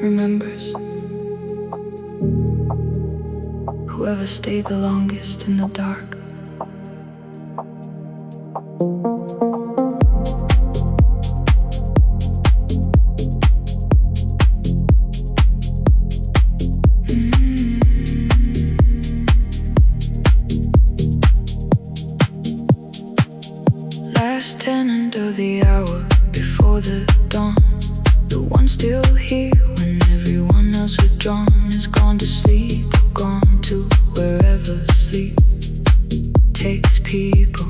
Remembers whoever stayed the longest in the dark. Last tenant of the hour before the dawn, the one still here when everyone else withdrawn has gone to sleep or gone to wherever sleep takes people.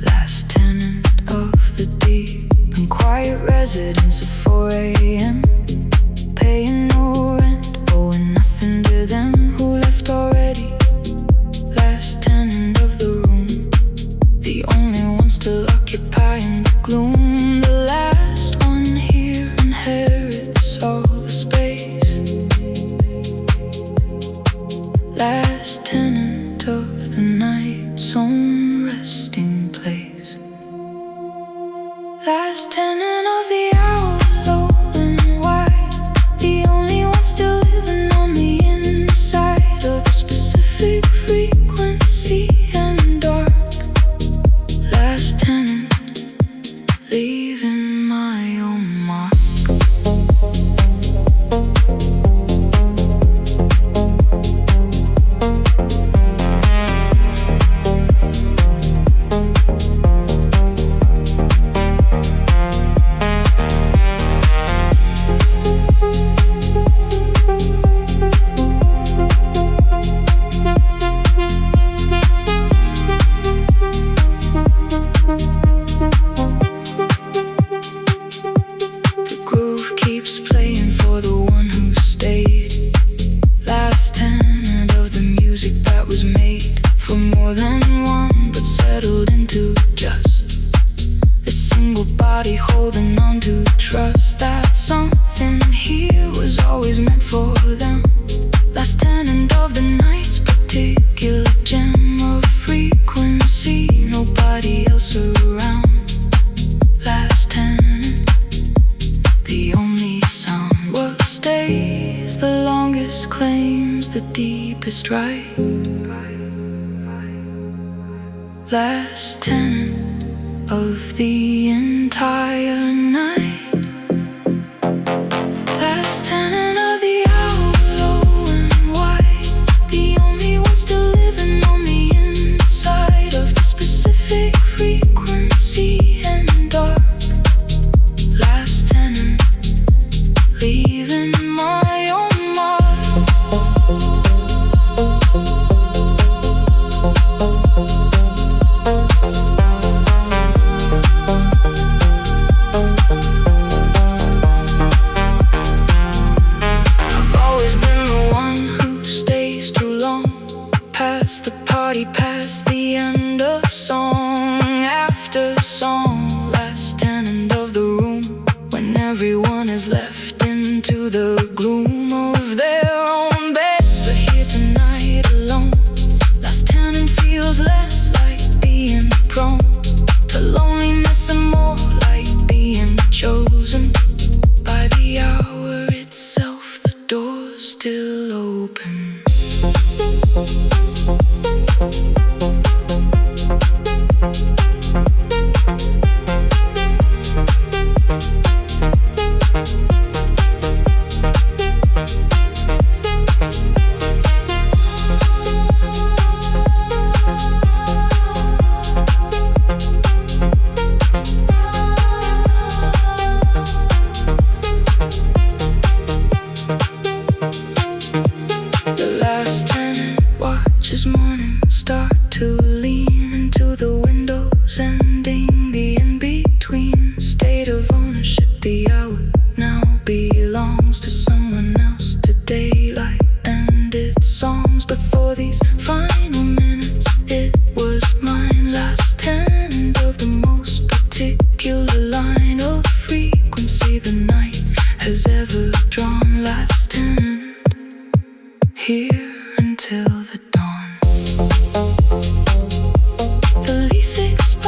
Last tenant of the deep and quiet residence of 4 a.m. paying no rent, owing nothing to them who left already. Last tenant of the room, the only one still occupying the gloom. The last one here inherits all the space. Last tenant of the night's own resting place. Last tenant of the hour, low and wide, the only one still living on the inside of the specific frequency and dark. Last tenant, leaving my own mark. The groove keeps playing for the one who stayed. Last tenant of the music that was made for more than one, but settled into just a single body holding on to trust that something here was always meant for them. Last tenant of the night's particular gem of frequency, nobody else around. Last tenant, the only sound what stays the longest claims the deepest right. Last tenant of the entire night. Last tenant of the hour, low and wide, the only one still living on the inside of the specific frequency and dark. Last tenant, leaving my own mark. I've always been the one who stays too long, past the party, past the end of song after song. Last tenant of the room when everyone is left into the gloom of their own beds, but here tonight alone. Last tenant feels less like being prone to loneliness and more like being chosen. By the hour itself, the door's still open. The last tenant watches morning start to lean into the windows, ending the in-between state of ownership. The hour now belongs to someone else. To daylight and its songs, but for these final minutes it was mine. Last tenant of the most particular line of frequency the night has ever drawn. Last tenant, here until the dawn. The lease expires.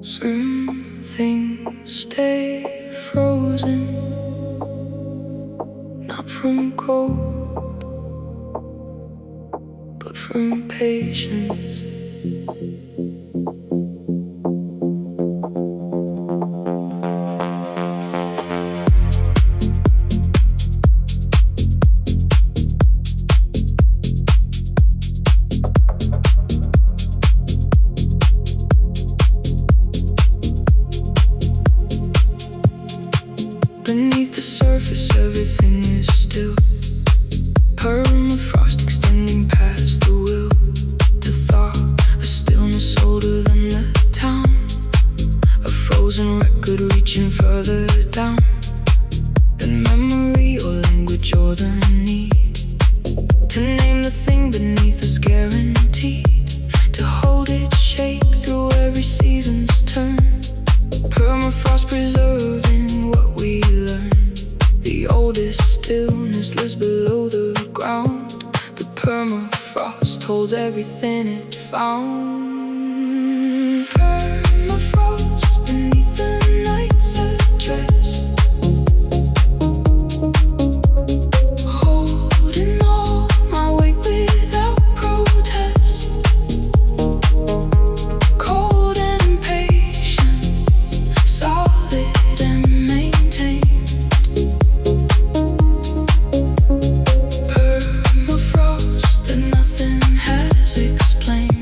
Some things stay frozen, not from cold, but from patience. Beneath the surface, everything is still. Permafrost extending past the will to thaw. A stillness older than the town. A frozen record reaching further down. Than memory or language or the need to name the thing beneath us, guaranteed to hold it, shake through every season's turn. Permafrost preserving what we learn. The oldest stillness lives below the ground. The permafrost holds everything it found. Permafrost beneath the night's address, holding all my weight without protest. Cold and patient, solid and maintained. Permafrost that nothing has explained.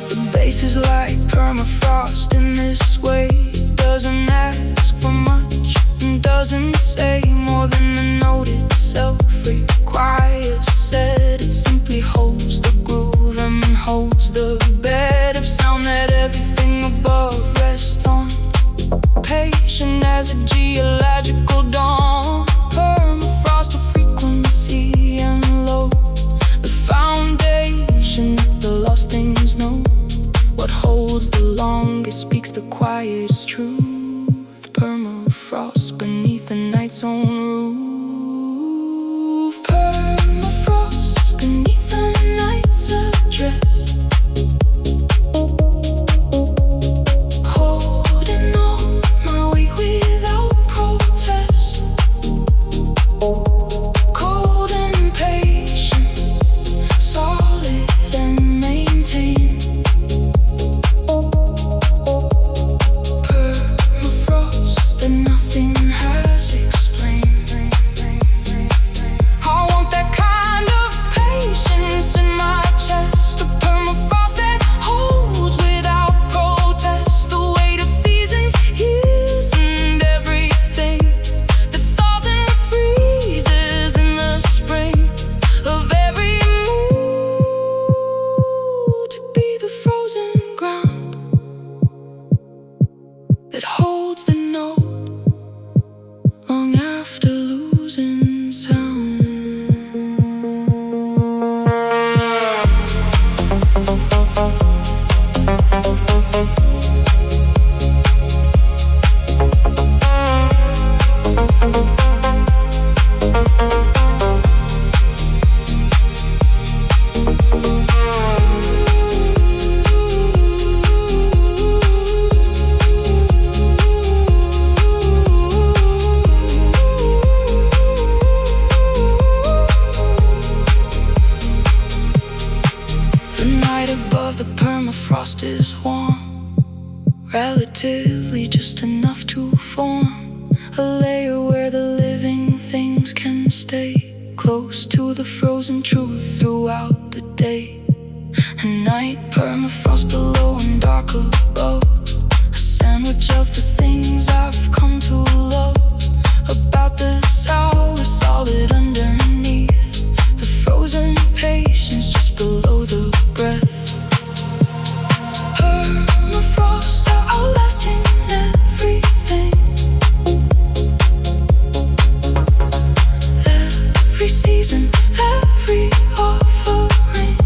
The base is like permafrost in this way. Doesn't ask for much and doesn't say more than the note itself requires. Said it simply holds the groove and holds the bed of sound that everything above rests on. Patient as a geological dawn. Permafrost of frequency and low. The foundation that the lost things know. What holds the longest speaks the quietest truth. Permafrost beneath the night's own roof. Permafrost beneath the night's address, holding all my weight without protest. Cold and patient, solid and maintained. Permafrost that nothing has explained. I want that kind of patience in my chest. A permafrost that holds without protest. The weight of seasons, years, and everything that thaws and freezes in the spring of every mood. To be the frozen ground that holds the note long after losing sound. The night above the permafrost is warm, relatively just enough to form a layer where the living things can stay close to the frozen truth throughout the day and night. Permafrost below and dark above, a sandwich of the things I've come to love about this hour, solid underneath the frozen patience just below the breath. Permafrost outlasting everything. Every season, every offering.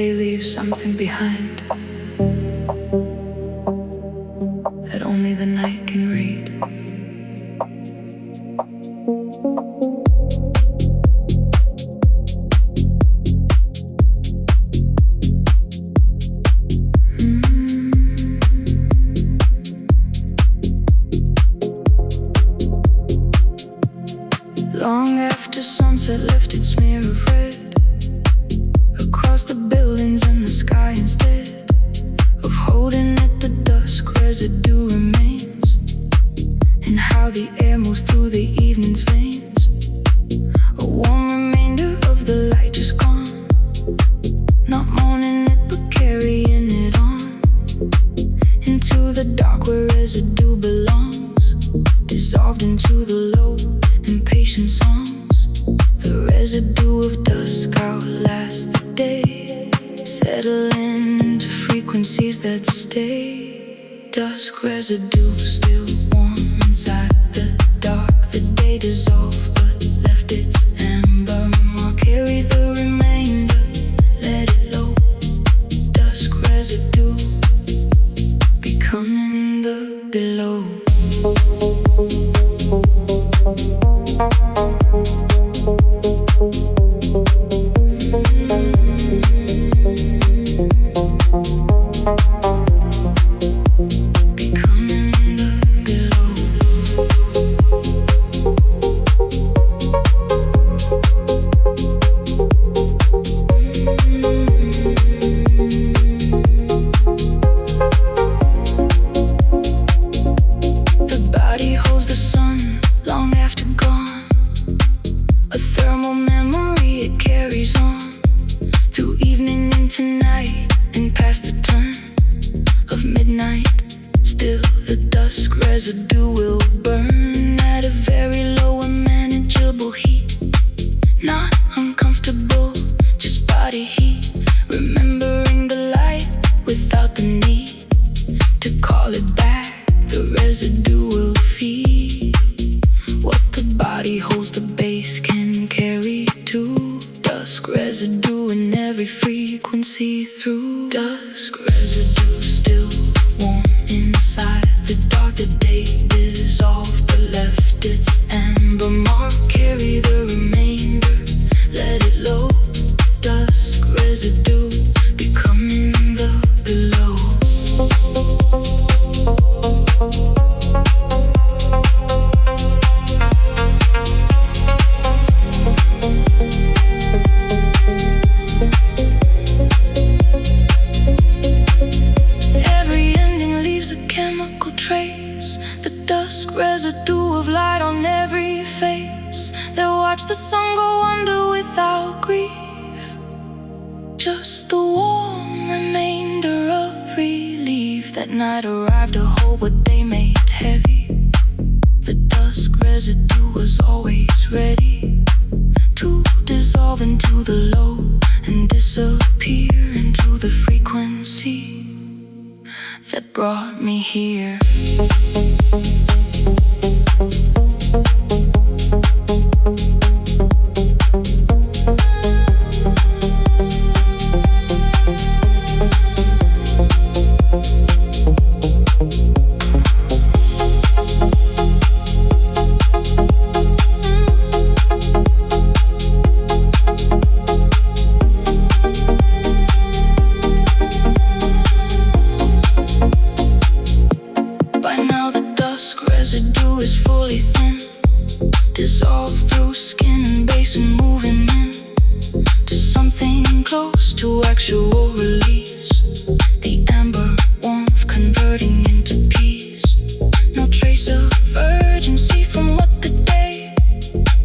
they leave something behind that only the night can read. Long after sunset left its smear of red across the buildings and the sky, instead of holding it, the dusk residue remains, and how the air moves through the evening's veins. A warm remainder of the light just gone, not mourning it but carrying it on into the dark where residue belongs, dissolved into the low impatient songs. The residue of dusk outlasts the day, settling into frequencies that stay. Dusk residue still warm inside the dark. The day dissolved but left its amber mark. Carry the remainder, let it low. Dusk residue becoming the below. Still the dusk residue will burn at a very low and manageable heat. Not uncomfortable, just body heat. Remembering the light without the need to call it back. The residue will feed what the body holds, the base can carry to. Dusk residue in every frequency through. Dusk residue still warm inside the dark. The day dissolved but left its amber mark. Carry the remainder, let it low. Dusk residue becoming the below. Trace the dusk residue of light on every face. They'll watch the sun go under without grief. Just the warm remainder of relief. That night arrived to hold what they made heavy. The dusk residue was always ready to dissolve into the low and disappear into the frequency that brought me here. Residue is fully thin, dissolved through skin and base and moving in to something close to actual release. The amber warmth converting into peace. No trace of urgency from what the day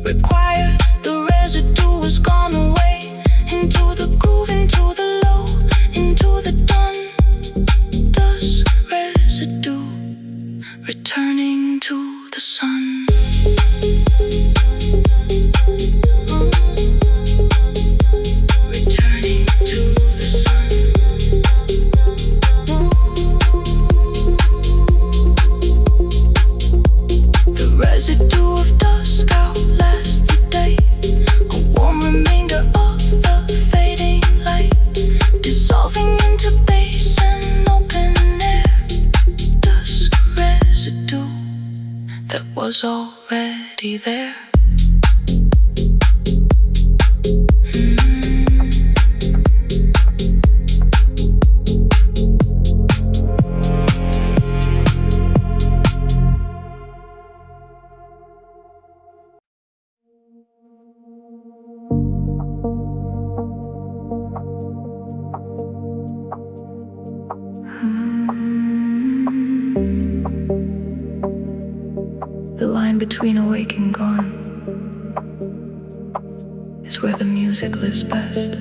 required. The residue has gone away into the groove, into the low, into the done. Dusk residue returning to the sun. Returning to the sun. The residue of dusk outlasts the day. A warm remainder of the fading light. was already there. The line between awake and gone is where the music lives best.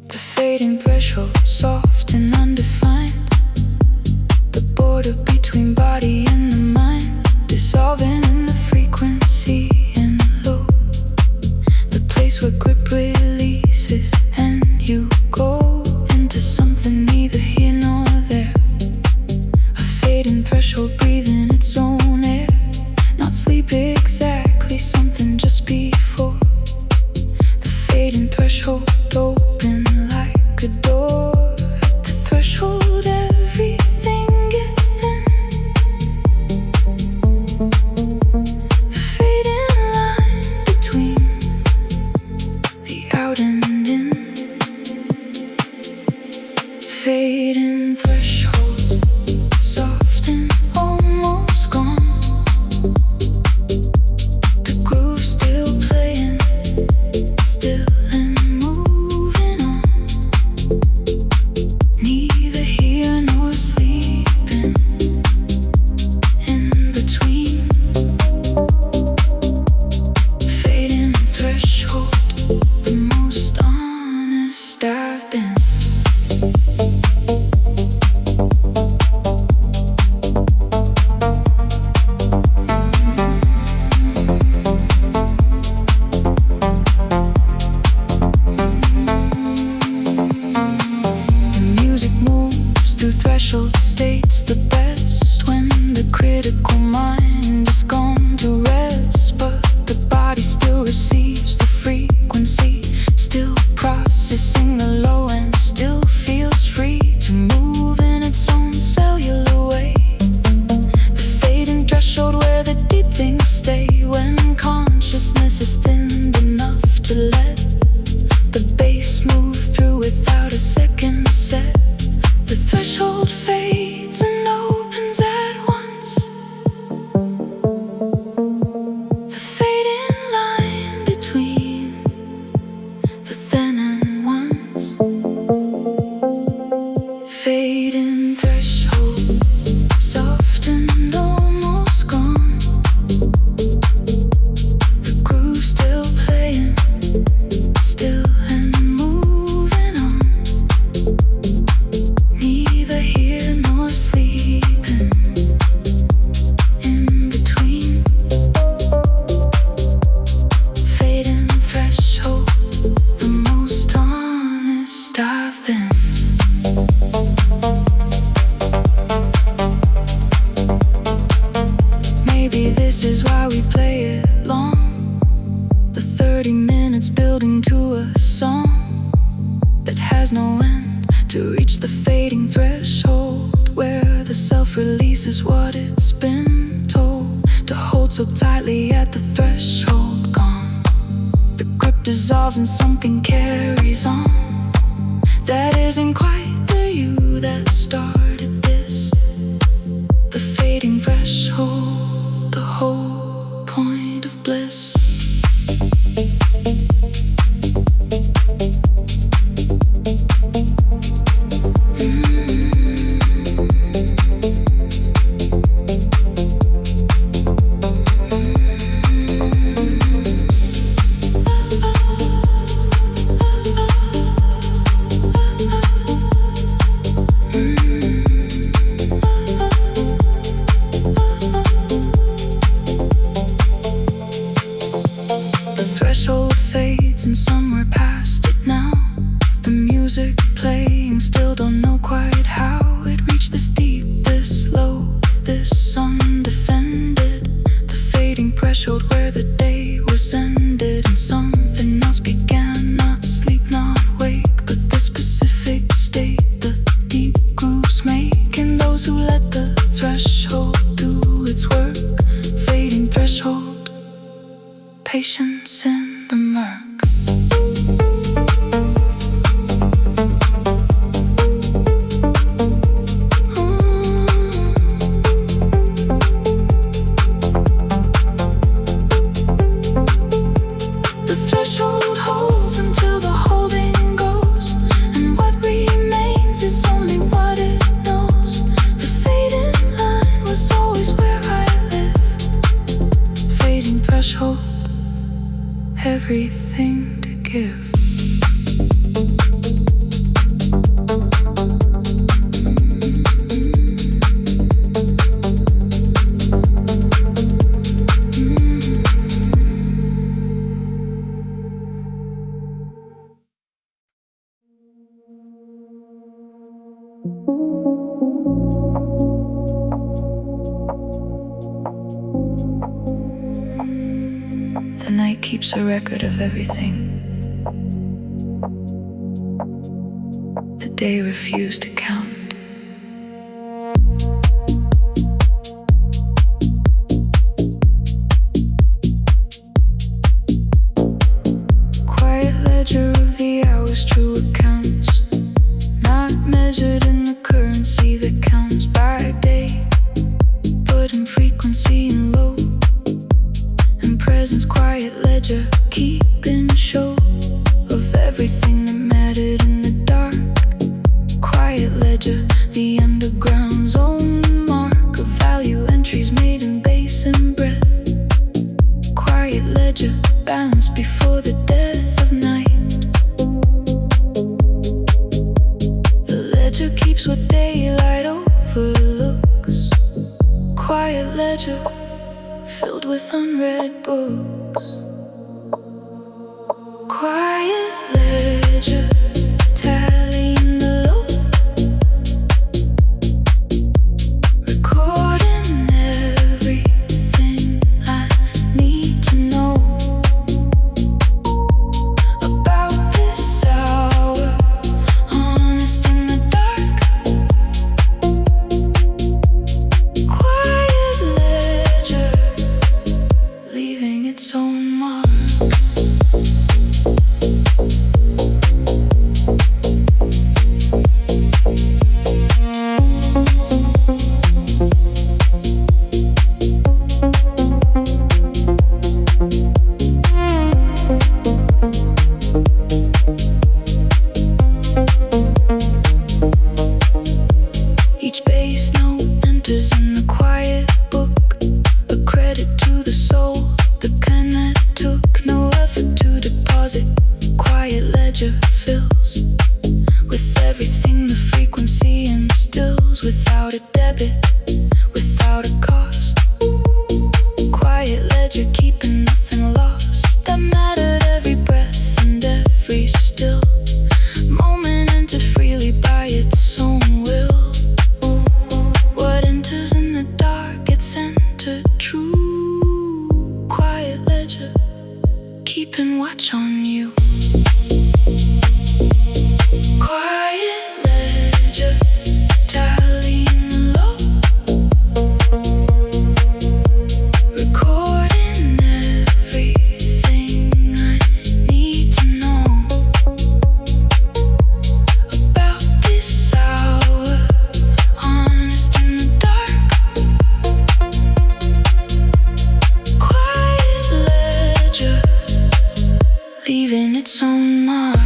The fading threshold, soft and undefined. The border between body and the mind, dissolving in the frequency and low. The place where grip releases and you go into something neither here nor there. A fading threshold breathing its own air, not sleep exactly, something just before. The fading threshold open like a door. At the threshold everything gets thin. The fading line between the out and in. Fading threshold, soft and almost gone. The groove still playing, still and moving on. Neither here nor sleeping in between. Fading threshold, the most honest I've been. The music moves through threshold states the best when the critical mind is gone to rest, but the body still receives the frequency, still processing the low and still feels free to move in its own cellular way. The fading threshold where the deep things stay, when consciousness is thinned enough to let the bass move through without a second set. The threshold fades and opens at once. The fading line between the thin and ones. Fading threshold, soft and almost gone. The groove still playing, still and moving on. Neither here nor sleeping in between. Fading threshold, the most honest I've been. Maybe this is why we play it long. The 30 minutes building to a song that has no end, to reach the fading threshold where the self releases what it's been told to hold so tightly. At the threshold gone, the grip dissolves and something carries on. That isn't quite the you that started this. The fading threshold, the whole point of bliss. The threshold fades and somewhere past it now, the music playing, still don't know quite how it reached this deep, this low, this undefended. The fading threshold where the day was ended and something else began. Not sleep, not wake, but the specific state, the deep grooves making those who let the threshold do its work. Fading threshold, patience in the murk. Everything to give. The night keeps a record of everything. The day refused to count. Quiet ledger of the hours, true accounts, not measured in the currency that counts by day, but in frequency and low. Presence, quiet ledger, keeping show of everything that mattered in the dark. Quiet ledger, the underground's own mark of value, entries made in bass and breath. Quiet ledger, balance before the death of night. The ledger keeps what daylight overlooks. Quiet ledger, filled with unread books. Quiet ledger, tallying the low, recording everything I need to know about this hour, honest in the dark. Quiet ledger, leaving its own mark. Each bass note enters in the quiet book, a credit to the soul, the kind that took no effort to deposit. Quiet ledger fills with everything the frequency instills, without a debit, without a cost. Quiet ledger, keeping nothing lost that mattered, every breath and every still moment entered freely by its own will. What enters in the dark gets entered true. Quiet ledger, keeping watch on you. Quiet ledger, tallying the low, recording everything I need to know about this hour, honest in the dark. Quiet ledger, leaving its own mark.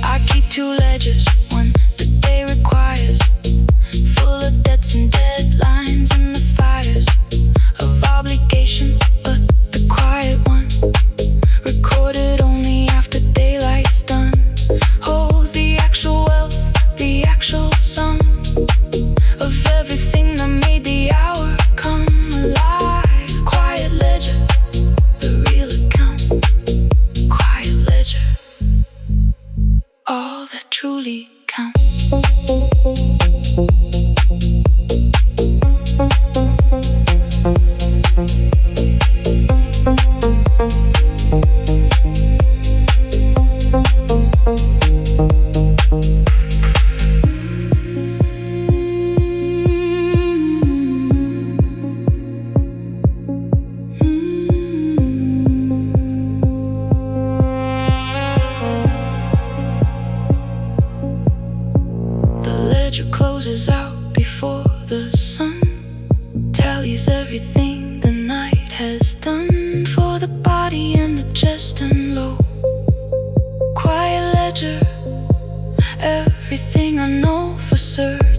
I keep two ledgers, one the day requires, full of debts and deadlines and the fires of obligation, but the quiet one, recorded only after daylight's done, holds the actual wealth, the actual sum of everything that made the hour come alive. Quiet ledger, the real account. Quiet ledger. all that truly counts. Closes out before the sun tallies everything the night has done for the body and the chest and low. Quiet ledger, everything I know for certain.